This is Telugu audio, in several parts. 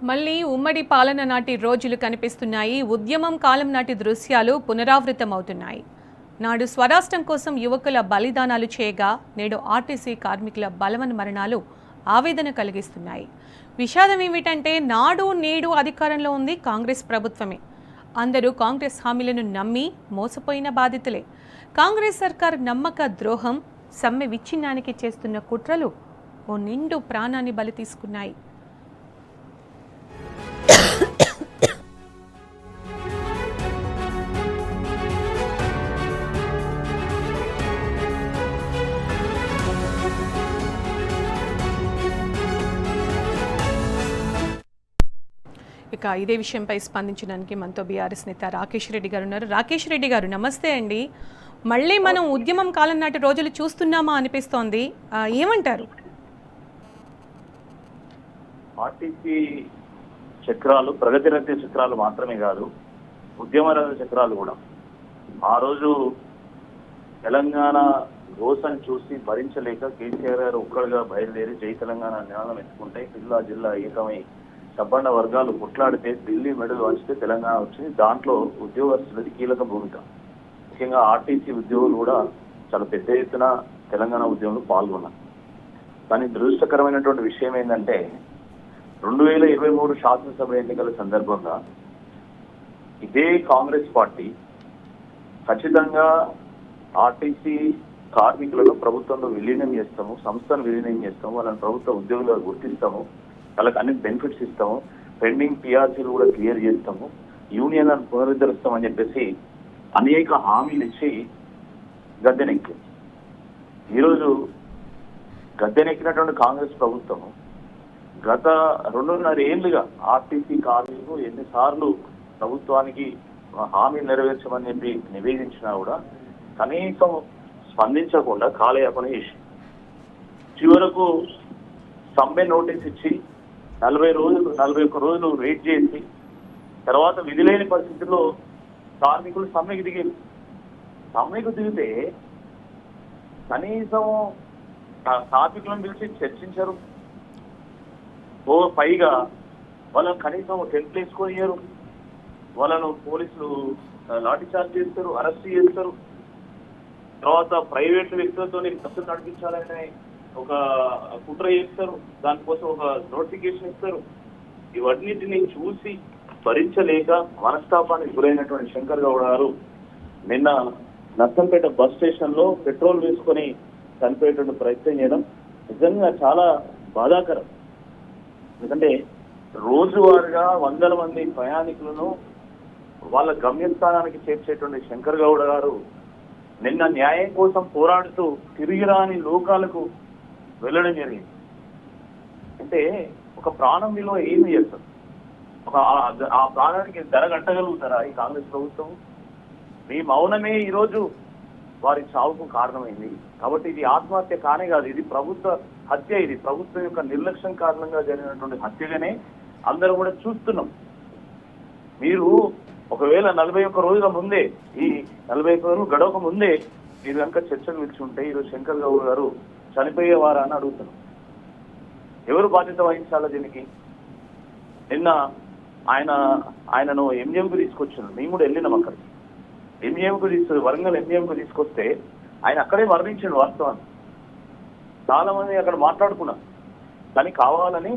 మళ్ళీ ఉమ్మడి పాలన నాటి రోజులు కనిపిస్తున్నాయి. ఉద్యమం కాలం నాటి దృశ్యాలు పునరావృతమవుతున్నాయి. నాడు స్వరాష్ట్రం కోసం యువకుల బలిదానాలు చేయగా నేడు ఆర్టీసీ కార్మికుల బలవన్ మరణాలు ఆవేదన కలిగిస్తున్నాయి. విషాదం ఏమిటంటే నాడు నేడు అధికారంలో ఉంది కాంగ్రెస్ ప్రభుత్వమే. అందరూ కాంగ్రెస్ హామీలను నమ్మి మోసపోయిన బాధితులే. కాంగ్రెస్ సర్కార్ నమ్మక ద్రోహం, సమ్మె విచ్ఛిన్నానికి చేస్తున్న కుట్రలు ఓ నిండు ప్రాణాన్ని బలి తీసుకున్నాయి. ఇక ఇదే విషయంపై స్పందించడానికి మనతో బీఆర్ఎస్ నేత రాకేష్ రెడ్డి గారు ఉన్నారు. రాకేష్ రెడ్డి గారు నమస్తే అండి. మళ్ళీ మనం ఉద్యమం కాలం నాటి రోజులు చూస్తున్నామా అనిపిస్తోంది, ఏమంటారు? ఆర్టీసీ చక్రాలు ప్రగతి రథ చక్రాలు మాత్రమే కాదు, ఉద్యమ రథ చక్రాలు కూడా. ఆ రోజు తెలంగాణ గోసను చూసి భరించలేక కేసీఆర్ గారు ఒక్కడుగా బయలుదేరి జై తెలంగాణ నినాదం ఎత్తుకుంటే జిల్లా ఏకమై సబ్బండ వర్గాలు కొట్లాడితే ఢిల్లీ మెడలు వంచితే తెలంగాణ వచ్చింది. దాంట్లో ఉద్యోగస్తులది కీలక భూమిక. ముఖ్యంగా ఆర్టీసీ ఉద్యోగులు కూడా చాలా పెద్ద ఎత్తున తెలంగాణ ఉద్యమంలో పాల్గొన్నారు. కానీ దురదృష్టకరమైనటువంటి విషయం ఏంటంటే 2023 శాసనసభ ఎన్నికల సందర్భంగా ఇదే కాంగ్రెస్ పార్టీ ఖచ్చితంగా ఆర్టీసీ కార్మికులను ప్రభుత్వంలో విలీనం చేస్తాము, సంస్థను విలీనం చేస్తాము, వాళ్ళని ప్రభుత్వ ఉద్యోగులుగా గుర్తిస్తాము, వాళ్ళకి అన్ని బెనిఫిట్స్ ఇస్తాము, పెండింగ్ పిఆర్సీలు కూడా క్లియర్ చేస్తాము, యూనియన్లను పునరుద్ధరిస్తామని చెప్పేసి అనేక హామీలు ఇచ్చి గద్దెనెక్కింది. ఈరోజు గద్దెనెక్కినటువంటి కాంగ్రెస్ ప్రభుత్వం గత 2.5 ఏళ్లుగా ఆర్టీసీ కార్మికులు ఎన్నిసార్లు ప్రభుత్వానికి హామీలు నెరవేర్చమని చెప్పి నివేదించినా కూడా కనీసం స్పందించకుండా కాలయాపన చేసి చివరకు సమ్మె నోటీస్ ఇచ్చి 41 రోజులు వెయిట్ చేసి తర్వాత విధి లేని పరిస్థితుల్లో కార్మికులు సమ్మెకు దిగారు. సమ్మెకు దిగితే కనీసం కార్మికులను పిలిచి చర్చించారు. పైగా వాళ్ళని కనీసం టెంట్లు వేసుకొనియరు, వాళ్ళను పోలీసులు లాఠీ చార్జ్ చేస్తారు, అరెస్ట్ చేస్తారు. తర్వాత ప్రైవేట్ వ్యక్తులతో బస్సులు నడిపించాలనే ఒక కుట్ర చేస్తారు, దానికోసం ఒక నోటిఫికేషన్ ఇస్తారు. ఇవన్నిటిని చూసి భరించలేక మనస్తాపానికి గురైనటువంటి శంకర్ గౌడ్ గారు నిన్న నర్సంపేట బస్ స్టేషన్ లో పెట్రోల్ వేసుకొని చనిపోయేటువంటి ప్రయత్నం చేయడం నిజంగా చాలా బాధాకరం. ఎందుకంటే రోజువారీగా వందల మంది ప్రయాణికులను వాళ్ళ గమ్యస్థానానికి చేర్చేటువంటి శంకర్ గౌడ్ గారు నిన్న న్యాయం కోసం పోరాడుతూ తిరిగిరాని లోకాలకు వెళ్ళడం జరిగింది. అంటే ఒక ప్రాణం విలువ ఏమి చేస్తారు? ఆ ప్రాణానికి ధర కట్టగలుగుతారా ఈ కాంగ్రెస్ ప్రభుత్వం? మీ మౌనమే ఈరోజు వారి చావుకు కారణమైంది. కాబట్టి ఇది ఆత్మహత్య కానే కాదు, ఇది ప్రభుత్వ హత్య. ఇది ప్రభుత్వం యొక్క నిర్లక్ష్యం కారణంగా జరిగినటువంటి హత్యగానే అందరూ కూడా చూస్తున్నాం. మీరు ఒకవేళ 41 రోజుల ముందే, ఈ 41 రోజులు గడవక ముందే మీరు కనుక చర్చలు పిలిచుంటే ఈరోజు శంకర్ గౌడ్ గారు చనిపోయేవారా అని అడుగుతున్నాం. ఎవరు బాధ్యత వహించాలా దీనికి? నిన్న ఆయనను ఎంజిఎంకు తీసుకొచ్చారు, మేము కూడా వెళ్ళినాం అక్కడికి. వరంగల్ ఎంజిఎంకు తీసుకొస్తే ఆయన అక్కడే మరణించాడు. వాస్తవాన్ని చాలా మంది అక్కడ మాట్లాడుకున్నారు. కానీ కావాలని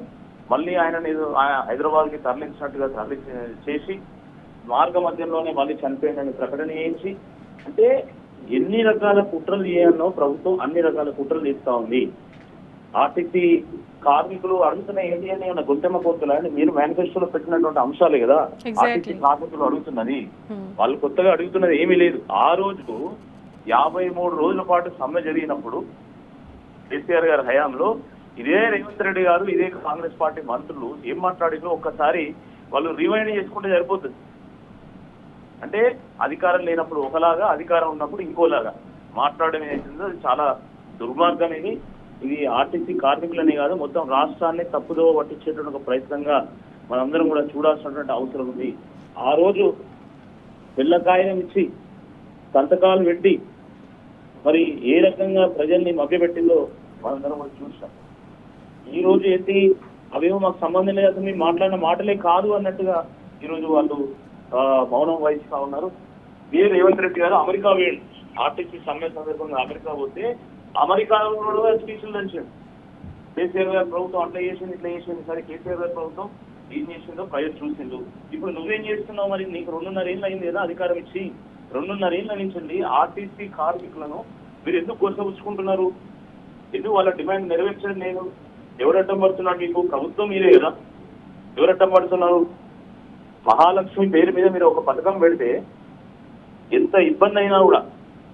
మళ్ళీ ఆయనని హైదరాబాద్కి తరలించినట్టుగా చేసి మార్గ మధ్యంలోనే మళ్ళీ చనిపోయిందని ప్రకటన చేయించి, అంటే ఎన్ని రకాల కుట్రలు చేయాలనో ప్రభుత్వం అన్ని రకాల కుట్రలు చేస్తా ఉంది. ఆర్టీసీ కార్మికులు అడుగుతున్న ఏంటి అని గొంతెమ్మ కోరుతున్నా అని మీరు మేనిఫెస్టోలో పెట్టినటువంటి అంశాలే కదా ఆర్టీసీ కార్మికులు అడుగుతున్నది. వాళ్ళు కొత్తగా అడుగుతున్నది ఏమీ లేదు. ఆ రోజు 53 రోజుల పాటు సమ్మె జరిగినప్పుడు కేసీఆర్ గారి హయాంలో ఇదే రేవంత్ రెడ్డి గారు, ఇదే కాంగ్రెస్ పార్టీ మంత్రులు ఏం మాట్లాడినో ఒక్కసారి వాళ్ళు రివైండ్ చేసుకుంటే సరిపోతుంది. అంటే అధికారం లేనప్పుడు ఒకలాగా, అధికారం ఉన్నప్పుడు ఇంకోలాగా మాట్లాడడం ఏదైతుందో అది చాలా దుర్మార్గం. ఇది ఆర్టీసీ కార్మికులనే కాదు, మొత్తం రాష్ట్రాన్ని తప్పుదో పట్టించేటువంటి ఒక ప్రయత్నంగా మనందరం కూడా చూడాల్సినటువంటి అవసరం ఉంది. ఆ రోజు పిల్లకాయనం ఇచ్చి సంతకాలు పెట్టి మరి ఏ రకంగా ప్రజల్ని మభ్యపెట్టిందో మనందరం కూడా చూసాం. ఈ రోజు ఏంటి అవేమో మాకు సంబంధం లేదు, అసలు మీరు మాట్లాడిన మాటలే కాదు అన్నట్టుగా ఈరోజు వాళ్ళు మౌనం వహిస్తా ఉన్నారు. రేవంత్ రెడ్డి గారు అమెరికా వేయండి, ఆర్టీసీ సమ్మె సందర్భంగా అమెరికా పోతే అమెరికాలో కూడా స్పీచ్లు దంచాడు. కేసీఆర్ గారి ప్రభుత్వం అట్లా చేసింది ఇట్లా చేసింది, సరే కేసీఆర్ గారి ప్రభుత్వం ఏం చేసిందో ప్రజలు చూసిండు. ఇప్పుడు నువ్వేం చేస్తున్నావు? మరి నీకు 2.5 ఏళ్ళు అయింది కదా అధికారం ఇచ్చి, 2.5 ఏళ్ళ నుంచి ఆర్టీసీ కార్మికులను మీరు ఎందుకు కొనసాగించుకుంటున్నారు? ఎందుకు వాళ్ళ డిమాండ్ నెరవేర్చడం లేదు? ఎవరు అడ్డం పడుతున్నారు? మీకు ప్రభుత్వం మీరే కదా, ఎవరు అడ్డం పడుతున్నారు? మహాలక్ష్మి పేరు మీద మీరు ఒక పథకం పెడితే ఎంత ఇబ్బంది అయినా కూడా,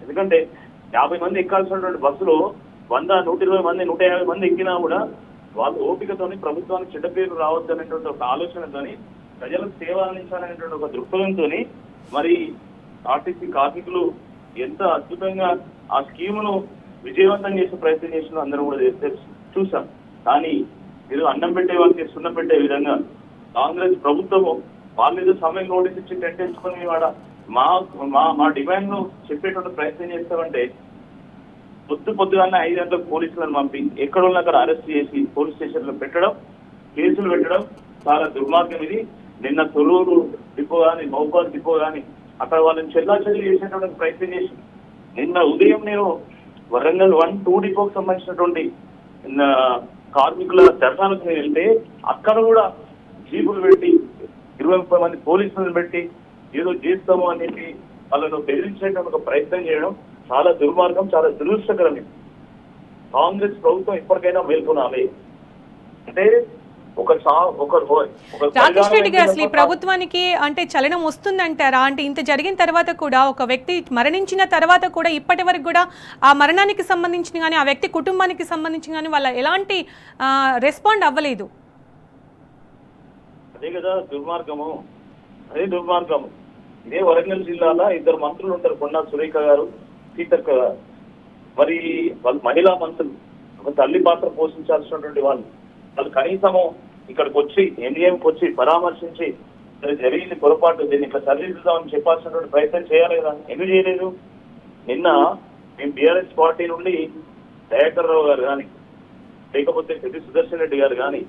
ఎందుకంటే 50 మంది ఎక్కాల్సినటువంటి బస్సులో 100, 120 మంది, 150 మంది ఎక్కినా కూడా వాళ్ళు ఓపికతోని ప్రభుత్వానికి చెడ్డ పేరు రావద్దు అనేటువంటి ఒక ఆలోచనతోని, ప్రజలకు సేవ అందించాలనేటువంటి ఒక దృక్పథంతో మరి ఆర్టీసీ కార్మికులు ఎంత అద్భుతంగా ఆ స్కీమును విజయవంతం చేసే ప్రయత్నం చేసిన అందరూ కూడా చూసాం. కానీ మీరు అన్నం పెట్టే వాళ్ళకి సున్నం పెట్టే విధంగా కాంగ్రెస్ ప్రభుత్వము వాళ్ళ మీద సమయం నోటీస్ ఇచ్చి టెంటెంచుకొని వాడ మా డిమాండ్ ను చెప్పేటువంటి ప్రయత్నం చేస్తామంటే పొద్దుగానే 5 గంటలకు పోలీసులను పంపి ఎక్కడ ఉన్న అక్కడ అరెస్ట్ చేసి పోలీస్ స్టేషన్ లో పెట్టడం, కేసులు పెట్టడం చాలా దుర్మార్గం. ఇది నిన్న తొలూరు డిపో కానీ, మౌబాద్ డిపో కానీ అక్కడ వాళ్ళని చెల్లాచెల్లి చేసేటువంటి ప్రయత్నం చేసి, నిన్న ఉదయం నేను వరంగల్ 1, 2 డిపోకి సంబంధించినటువంటి కార్మికుల దర్శనాలకు నేను వెళ్తే అక్కడ కూడా జీపులు పెట్టి 20-30 మంది పోలీసులను పెట్టి ఏదో చేస్తాము అని చెప్పి వాళ్ళను బెదిరించేటువంటి ఒక ప్రయత్నం చేయడం చాలా దుర్మార్గం, చాలా దురదృష్టకరం. కాంగ్రెస్ ప్రభుత్వం ఇప్పటికైనా మేల్కొనాలి. అంటే రాకేష్ రెడ్డి గారు, అసలు ఈ ప్రభుత్వానికి అంటే చలనం వస్తుందంటారా? అంటే ఇంత జరిగిన తర్వాత కూడా, ఒక వ్యక్తి మరణించిన తర్వాత కూడా ఇప్పటి వరకు కూడా ఆ మరణానికి సంబంధించిన కానీ, ఆ వ్యక్తి కుటుంబానికి సంబంధించిన కానీ వాళ్ళ ఎలాంటి రెస్పాండ్ అవ్వలేదు. అదే కదా దుర్మార్గము, అదే దుర్మార్గము. ఇదే వరంగల్ జిల్లాలో 2 మంత్రులు ఉంటారు, కొండా సురేఖ గారు, సీతక్క గారు. మరి వాళ్ళు మహిళా మంత్రులు, ఒక తల్లి పాత్ర పోషించాల్సినటువంటి వాళ్ళు కనీసము ఇక్కడికి వచ్చి ఎన్డీఎంకి వచ్చి పరామర్శించి జరిగింది పొరపాటు, దీన్ని ఇట్లా సరిదిద్దామని చెప్పాల్సినటువంటి ప్రయత్నం చేయాలి కదా, ఎందుకు చేయలేదు? నిన్న మేము బీఆర్ఎస్ పార్టీ నుండి దయాకర్ రావు గారు కానీ, లేకపోతే పెద్ది సుదర్శన్ రెడ్డి గారు కానీ,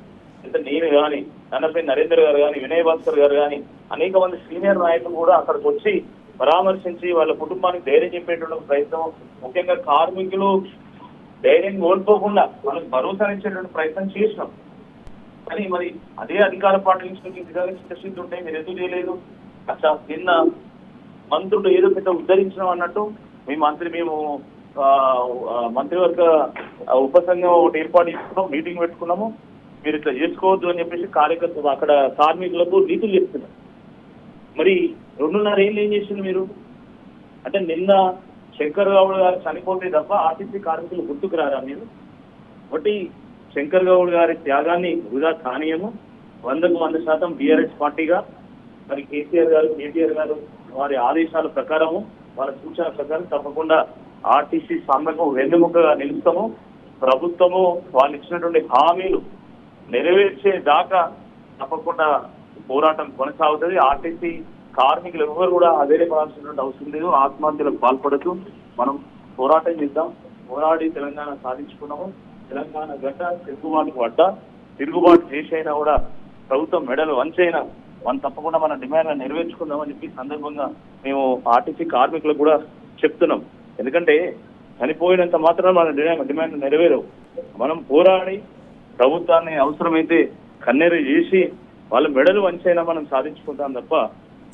అంటే నేను కానీ, నన్నపై నరేందర్ గారు కానీ, వినయ్ భాస్కర్ గారు కానీ, అనేక మంది సీనియర్ నాయకులు కూడా అక్కడికి వచ్చి పరామర్శించి వాళ్ళ కుటుంబానికి ధైర్యం చెప్పేటువంటి ప్రయత్నం, ముఖ్యంగా కార్మికులు ధైర్యం కోల్పోకుండా వాళ్ళకి భరోసా ఇచ్చేటువంటి ప్రయత్నం చేసినాం. కానీ మరి అదే అధికార పార్టీ నుంచి చిత్తశుద్ధి ఉంటే మీరు ఎందుకు చేయలేదు? అచ్చా నిన్న మంత్రులు ఏదో పెద్ద ఉద్ధరించినాం అన్నట్టు మేము మంత్రివర్గ ఉపసంఘం ఒకటి ఏర్పాటు చేసుకున్నాం, మీటింగ్ పెట్టుకున్నాము, మీరు ఇట్లా చేసుకోవద్దు అని చెప్పేసి కార్యకర్తలు అక్కడ కార్మికులకు నీతులు చెప్తున్నారు. మరి 2.5 ఏళ్ళు ఏం చేసింది మీరు? అంటే నిన్న శంకర్ గౌడ్ గారు చనిపోతే తప్ప ఆర్టీసీ కార్మికులు గుర్తుకు రారా మీరు? ఒకటి శంకర్ గౌడ్ గారి త్యాగాన్ని వృధా కానీయము. 100% బీఆర్ఎస్ పార్టీగా మరి కేసీఆర్ గారు, కేటీఆర్ గారు వారి ఆదేశాల ప్రకారము, వాళ్ళ సూచన ప్రకారం తప్పకుండా ఆర్టీసీ సమ్మెకు వెన్నెముకగా నిలుస్తాము. ప్రభుత్వము వాళ్ళు ఇచ్చినటువంటి హామీలు నెరవేర్చే దాకా తప్పకుండా పోరాటం కొనసాగుతుంది. ఆర్టీసీ కార్మికులు ఎవరు కూడా అధైర్యపడాల్సినటువంటి అవసరం లేదు, ఆత్మహత్యలకు పాల్పడుతూ మనం పోరాటం చేద్దాం. పోరాడి తెలంగాణ సాధించుకున్నాము. తెలంగాణ గడ్డ తిరుగుబాటు చేసైనా కూడా ప్రభుత్వం మెడలు వంచైనా మనం తప్పకుండా మన డిమాండ్లను నెరవేర్చుకుందామని చెప్పి సందర్భంగా మేము ఆర్టీసీ కార్మికులకు కూడా చెప్తున్నాం. ఎందుకంటే చనిపోయినంత మాత్రం మన డిమాండ్ నెరవేరవు. మనం పోరాడి ప్రభుత్వాన్ని అవసరమైతే కన్నెర చేసి వాళ్ళ మెడలు వంచైనా మనం సాధించుకుంటాం తప్ప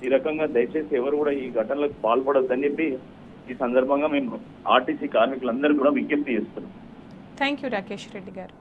ఈ రకంగా దయచేసి ఎవరు కూడా ఈ ఘటనలకు పాల్పడొద్దని చెప్పి ఈ సందర్భంగా మేము ఆర్టీసీ కార్మికులందరూ కూడా విజ్ఞప్తి చేస్తున్నాం. థ్యాంక్ యూ రాకేష్ రెడ్డి గారు.